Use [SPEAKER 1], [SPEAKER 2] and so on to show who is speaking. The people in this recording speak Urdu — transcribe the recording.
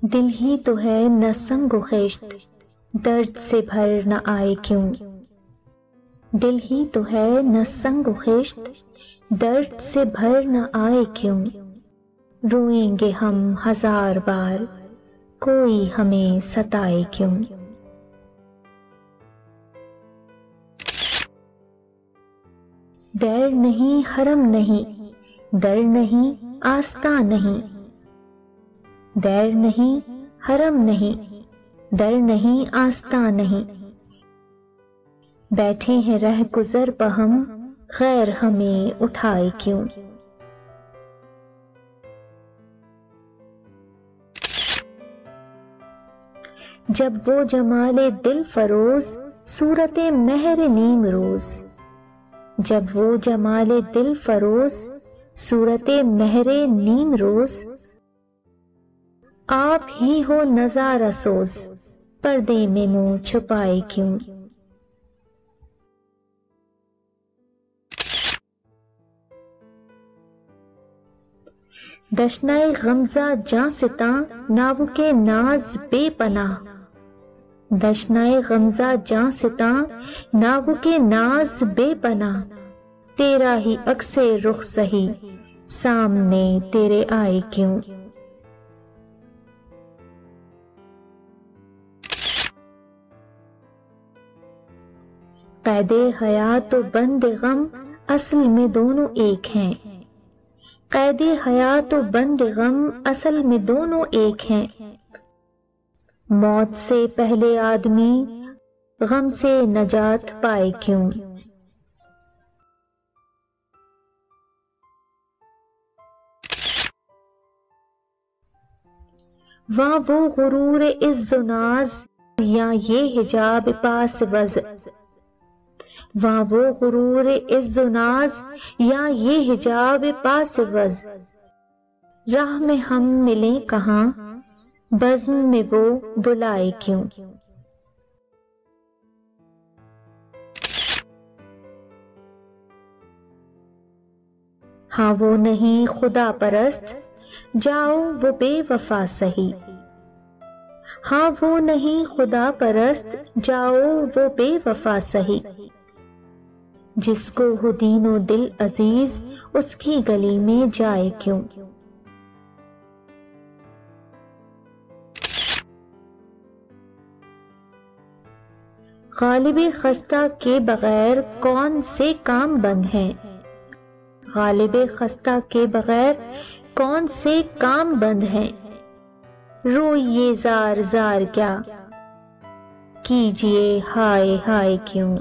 [SPEAKER 1] دل ہی تو ہے نہ سنگ و خشت، درد سے بھر نہ آئے کیوں؟ دل ہی تو ہے نہ سنگ و خشت، درد سے بھر نہ آئے کیوں؟ روئیں گے ہم ہزار بار، کوئی ہمیں ستائے کیوں؟ دیر نہیں حرم نہیں، در نہیں آستاں نہیں، دیر نہیں حرم نہیں، در نہیں آستاں نہیں، بیٹھے ہیں رہ گزر بہم، غیر ہمیں اٹھائے کیوں؟ جب وہ جمال دل فروز، صورت مہر نیم روز، جب وہ جمال دل فروز، صورت مہر نیم روز، آپ ہی ہو نظارہ سوز، پردے میں منہ چھپائے کیوں؟ دشنائے غمزہ جاں ستاں، ناو کے ناز بے پناہ، دشنائے غمزہ جاں ستاں، ناو کے ناز بے پناہ، تیرا ہی عکس رخ سہی، سامنے تیرے آئے کیوں؟ قید حیات و بند غم، اصل میں دونوں ایک ہیں، قید حیات و بند غم، اصل میں دونوں ایک ہیں، موت سے پہلے آدمی غم سے نجات پائے کیوں؟ وہاں وہ غرور عز و ناز، یا یہ حجاب پاس وز، وہاں وہ غرور عز و ناز، یا یہ حجاب پاس وز، راہ میں ہم ملیں کہاں، بزم میں وہ بلائے کیوں؟ ہاں وہ نہیں خدا پرست، جاؤ وہ بے وفا سہی، ہاں وہ نہیں خدا پرست، جاؤ وہ بے وفا سہی، جس کو ہو دین و دل عزیز، اس کی گلی میں جائے کیوں؟ غالب خستہ کے بغیر کون سے کام بند ہیں، غالب خستہ کے بغیر کون سے کام بند ہیں، روئیے زار زار کیا، کیجئے ہائے ہائے کیوں؟